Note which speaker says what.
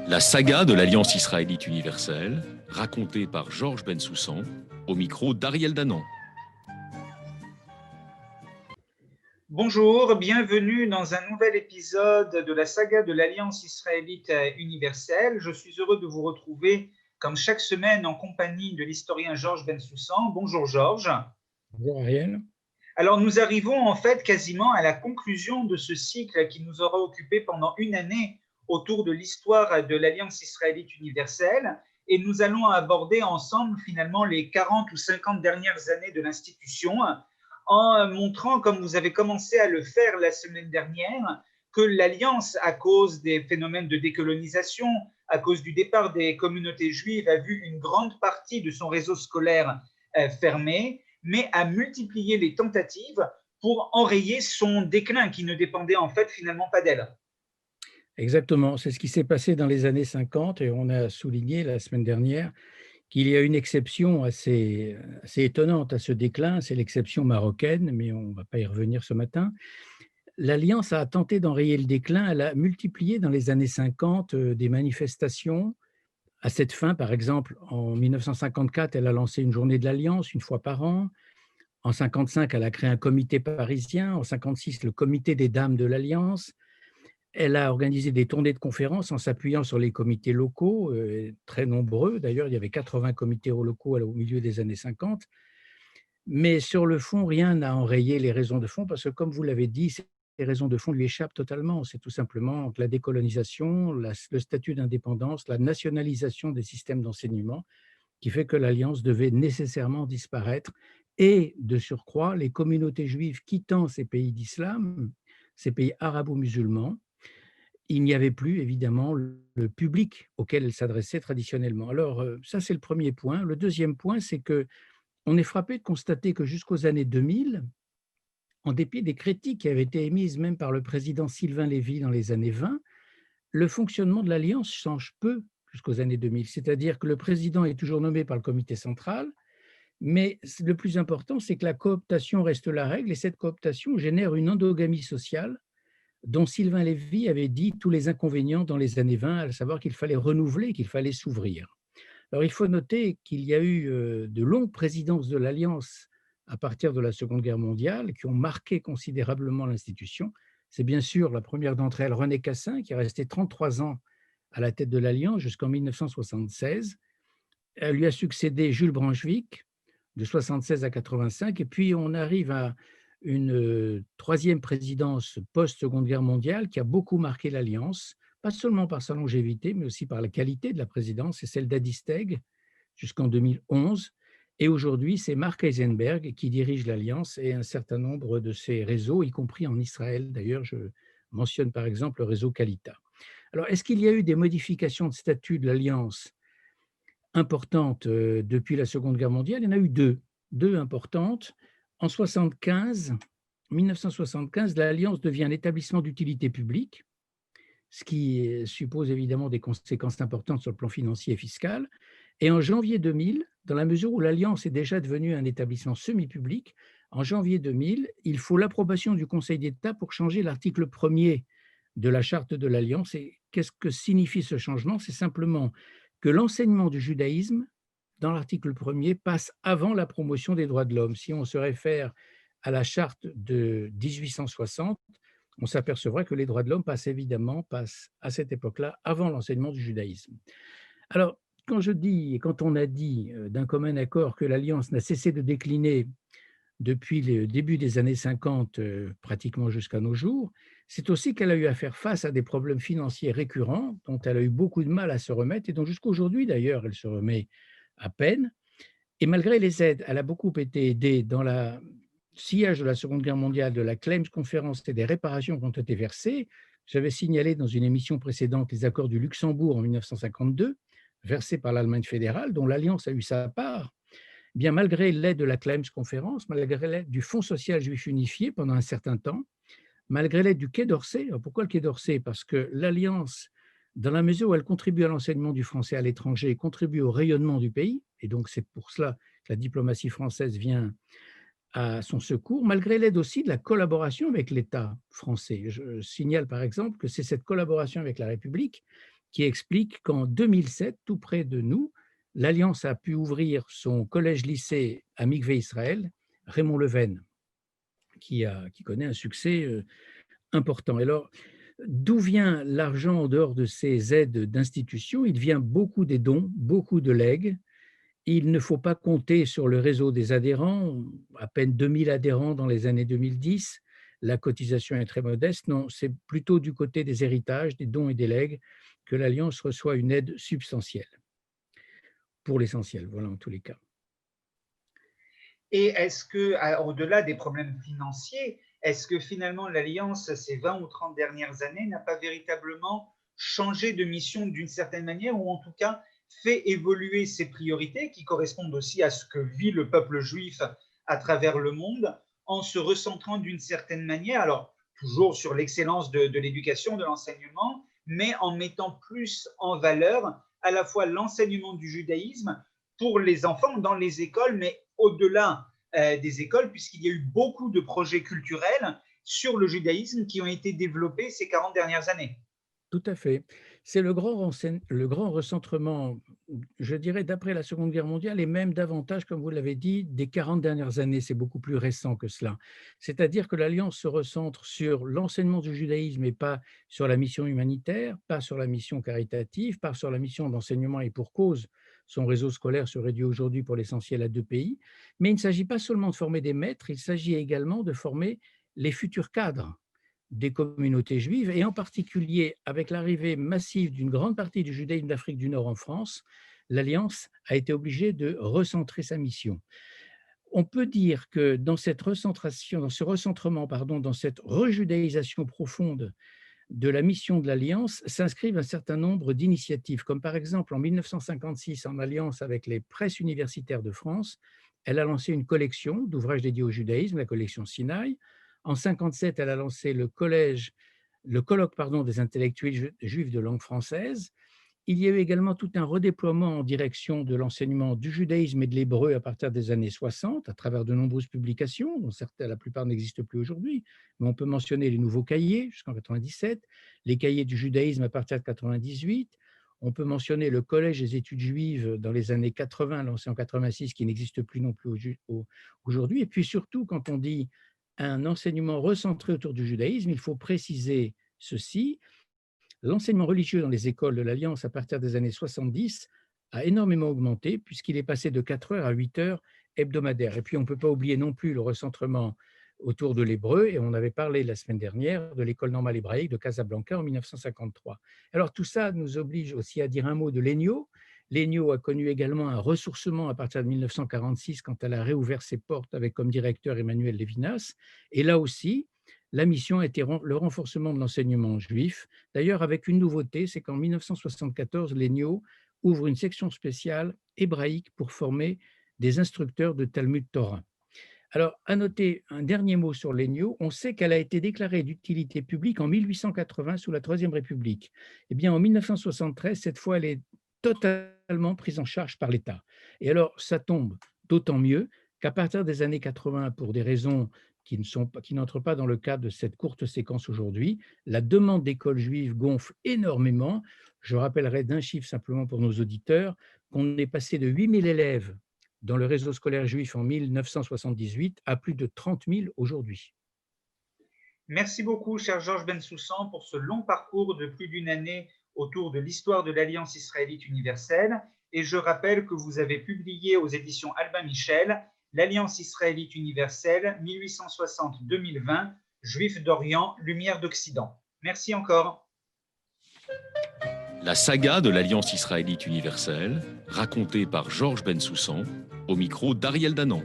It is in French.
Speaker 1: La saga de l'Alliance israélite universelle, racontée par Georges Bensoussan, au micro d'Ariel Danan.
Speaker 2: Bonjour, bienvenue dans un nouvel épisode de la saga de l'Alliance israélite universelle. Je suis heureux de vous retrouver comme chaque semaine en compagnie de l'historien Georges Bensoussan. Bonjour Georges.
Speaker 3: Bonjour Ariel.
Speaker 2: Alors nous arrivons en fait quasiment à la conclusion de ce cycle qui nous aura occupé pendant une année autour de l'histoire de l'Alliance israélite universelle et nous allons aborder ensemble finalement les 40 ou 50 dernières années de l'institution en montrant, comme vous avez commencé à le faire la semaine dernière, que l'Alliance, à cause des phénomènes de décolonisation, à cause du départ des communautés juives, a vu une grande partie de son réseau scolaire fermé, mais a multiplié les tentatives pour enrayer son déclin qui ne dépendait en fait finalement pas d'elle.
Speaker 3: Exactement, c'est ce qui s'est passé dans les années 50 et on a souligné la semaine dernière qu'il y a une exception assez étonnante à ce déclin, c'est l'exception marocaine, mais on ne va pas y revenir ce matin. L'Alliance a tenté d'enrayer le déclin, elle a multiplié dans les années 50 des manifestations à cette fin. Par exemple, en 1954, elle a lancé une journée de l'Alliance une fois par an. En 1955, elle a créé un comité parisien. En 1956, le comité des dames de l'Alliance. Elle a organisé des tournées de conférences en s'appuyant sur les comités locaux, très nombreux. D'ailleurs, il y avait 80 comités locaux au milieu des années 50. Mais sur le fond, rien n'a enrayé les raisons de fond parce que, comme vous l'avez dit, ces raisons de fond lui échappent totalement. C'est tout simplement la décolonisation, le statut d'indépendance, la nationalisation des systèmes d'enseignement qui fait que l'Alliance devait nécessairement disparaître. Et de surcroît, les communautés juives quittant ces pays d'islam, ces pays arabo-musulmans, il n'y avait plus évidemment le public auquel elle s'adressait traditionnellement. Alors ça, c'est le premier point. Le deuxième point, c'est qu'on est frappé de constater que jusqu'aux années 2000, en dépit des critiques qui avaient été émises même par le président Sylvain Lévy dans les années 20, le fonctionnement de l'Alliance change peu jusqu'aux années 2000. C'est-à-dire que le président est toujours nommé par le comité central, mais le plus important, c'est que la cooptation reste la règle et cette cooptation génère une endogamie sociale dont Sylvain Lévy avait dit tous les inconvénients dans les années 20, à savoir qu'il fallait renouveler, qu'il fallait s'ouvrir. Alors il faut noter qu'il y a eu de longues présidences de l'Alliance à partir de la Seconde Guerre mondiale qui ont marqué considérablement l'institution. C'est bien sûr la première d'entre elles, René Cassin, qui est resté 33 ans à la tête de l'Alliance jusqu'en 1976. Elle lui a succédé Jules Branchevik, de 76 à 85, et puis on arrive à une troisième présidence post-Seconde Guerre mondiale qui a beaucoup marqué l'Alliance, pas seulement par sa longévité, mais aussi par la qualité de la présidence, c'est celle d'Adi Steg jusqu'en 2011. Et aujourd'hui, c'est Mark Eisenberg qui dirige l'Alliance et un certain nombre de ses réseaux, y compris en Israël. D'ailleurs, je mentionne par exemple le réseau Kalita. Alors, est-ce qu'il y a eu des modifications de statut de l'Alliance importantes depuis la Seconde Guerre mondiale? Il y en a eu deux importantes. En 1975, l'Alliance devient un établissement d'utilité publique, ce qui suppose évidemment des conséquences importantes sur le plan financier et fiscal. Et en janvier 2000, dans la mesure où l'Alliance est déjà devenue un établissement semi-public, en janvier 2000, il faut l'approbation du Conseil d'État pour changer l'article 1er de la charte de l'Alliance. Et qu'est-ce que signifie ce changement? C'est simplement que l'enseignement du judaïsme, dans l'article 1er, passe avant la promotion des droits de l'homme. Si on se réfère à la charte de 1860, on s'apercevra que les droits de l'homme passent à cette époque-là avant l'enseignement du judaïsme. Alors, quand on a dit d'un commun accord que l'Alliance n'a cessé de décliner depuis le début des années 50, pratiquement jusqu'à nos jours, c'est aussi qu'elle a eu à faire face à des problèmes financiers récurrents dont elle a eu beaucoup de mal à se remettre et dont jusqu'à aujourd'hui d'ailleurs elle se remet à peine. Et malgré les aides, elle a beaucoup été aidée dans le sillage de la Seconde Guerre mondiale, de la Claims Conference et des réparations qui ont été versées. J'avais signalé dans une émission précédente les accords du Luxembourg en 1952, versés par l'Allemagne fédérale, dont l'Alliance a eu sa part. Bien, malgré l'aide de la Claims Conference, malgré l'aide du Fonds social juif unifié pendant un certain temps, malgré l'aide du Quai d'Orsay. Alors pourquoi le Quai d'Orsay? Parce que l'Alliance, dans la mesure où elle contribue à l'enseignement du français à l'étranger, contribue au rayonnement du pays, et donc c'est pour cela que la diplomatie française vient à son secours, malgré l'aide aussi de la collaboration avec l'État français. Je signale par exemple que c'est cette collaboration avec la République qui explique qu'en 2007, tout près de nous, l'Alliance a pu ouvrir son collège-lycée à Mikvé Israël, Raymond Leven, qui connaît un succès important. Alors, d'où vient l'argent en dehors de ces aides d'institutions? Il vient beaucoup des dons, beaucoup de legs. Il ne faut pas compter sur le réseau des adhérents, à peine 2000 adhérents dans les années 2010. La cotisation est très modeste. Non, c'est plutôt du côté des héritages, des dons et des legs que l'Alliance reçoit une aide substantielle. Pour l'essentiel, voilà en tous les cas.
Speaker 2: Et est-ce que, au-delà des problèmes financiers, est-ce que finalement l'Alliance, ces 20 ou 30 dernières années, n'a pas véritablement changé de mission d'une certaine manière, ou en tout cas fait évoluer ses priorités qui correspondent aussi à ce que vit le peuple juif à travers le monde, en se recentrant d'une certaine manière, alors toujours sur l'excellence de l'éducation, de l'enseignement, mais en mettant plus en valeur à la fois l'enseignement du judaïsme pour les enfants dans les écoles, mais au-delà des écoles, puisqu'il y a eu beaucoup de projets culturels sur le judaïsme qui ont été développés ces 40 dernières années.
Speaker 3: Tout à fait. C'est le grand recentrement, je dirais, d'après la Seconde Guerre mondiale et même davantage, comme vous l'avez dit, des 40 dernières années. C'est beaucoup plus récent que cela. C'est-à-dire que l'Alliance se recentre sur l'enseignement du judaïsme et pas sur la mission humanitaire, pas sur la mission caritative, pas sur la mission d'enseignement et pour cause. Son réseau scolaire se réduit aujourd'hui pour l'essentiel à 2 pays. Mais il ne s'agit pas seulement de former des maîtres, il s'agit également de former les futurs cadres des communautés juives, et en particulier avec l'arrivée massive d'une grande partie du judaïsme d'Afrique du Nord en France, l'Alliance a été obligée de recentrer sa mission. On peut dire que dans cette recentration, dans ce recentrement, pardon, dans cette rejudaïsation profonde de la mission de l'Alliance, s'inscrivent un certain nombre d'initiatives, comme par exemple en 1956, en alliance avec les presses universitaires de France, elle a lancé une collection d'ouvrages dédiés au judaïsme, la collection Sinaï. En 1957, elle a lancé le colloque des intellectuels juifs de langue française. Il y a eu également tout un redéploiement en direction de l'enseignement du judaïsme et de l'hébreu à partir des années 60, à travers de nombreuses publications, dont certaines, la plupart n'existent plus aujourd'hui, mais on peut mentionner les nouveaux cahiers jusqu'en 97, les cahiers du judaïsme à partir de 98. On peut mentionner le Collège des études juives dans les années 80, lancé en 86, qui n'existe plus non plus aujourd'hui. Et puis surtout, quand on dit un enseignement recentré autour du judaïsme, il faut préciser ceci. L'enseignement religieux dans les écoles de l'Alliance à partir des années 70 a énormément augmenté puisqu'il est passé de 4 heures à 8 heures hebdomadaires. Et puis on ne peut pas oublier non plus le recentrement autour de l'hébreu, et on avait parlé la semaine dernière de l'école normale hébraïque de Casablanca en 1953. Alors tout ça nous oblige aussi à dire un mot de l'ENIO. L'ENIO a connu également un ressourcement à partir de 1946 quand elle a réouvert ses portes avec comme directeur Emmanuel Lévinas. Et là aussi, la mission a été le renforcement de l'enseignement juif. D'ailleurs, avec une nouveauté, c'est qu'en 1974, l'ENIO ouvre une section spéciale hébraïque pour former des instructeurs de Talmud Torah. Alors, à noter un dernier mot sur l'ENIO, on sait qu'elle a été déclarée d'utilité publique en 1880 sous la Troisième République. Eh bien, en 1973, cette fois, elle est totalement prise en charge par l'État. Et alors, ça tombe d'autant mieux qu'à partir des années 80, pour des raisons qui n'entrent pas dans le cadre de cette courte séquence aujourd'hui, la demande d'écoles juives gonfle énormément. Je rappellerai d'un chiffre simplement pour nos auditeurs, qu'on est passé de 8000 élèves dans le réseau scolaire juif en 1978 à plus de 30 000 aujourd'hui.
Speaker 2: Merci beaucoup, cher Georges Bensoussan, pour ce long parcours de plus d'une année autour de l'histoire de l'Alliance israélite universelle. Et je rappelle que vous avez publié aux éditions Albin Michel l'Alliance israélite universelle 1860-2020, Juifs d'Orient, Lumière d'Occident. Merci encore.
Speaker 1: La saga de l'Alliance israélite universelle, racontée par Georges Bensoussan, au micro d'Ariel Danan.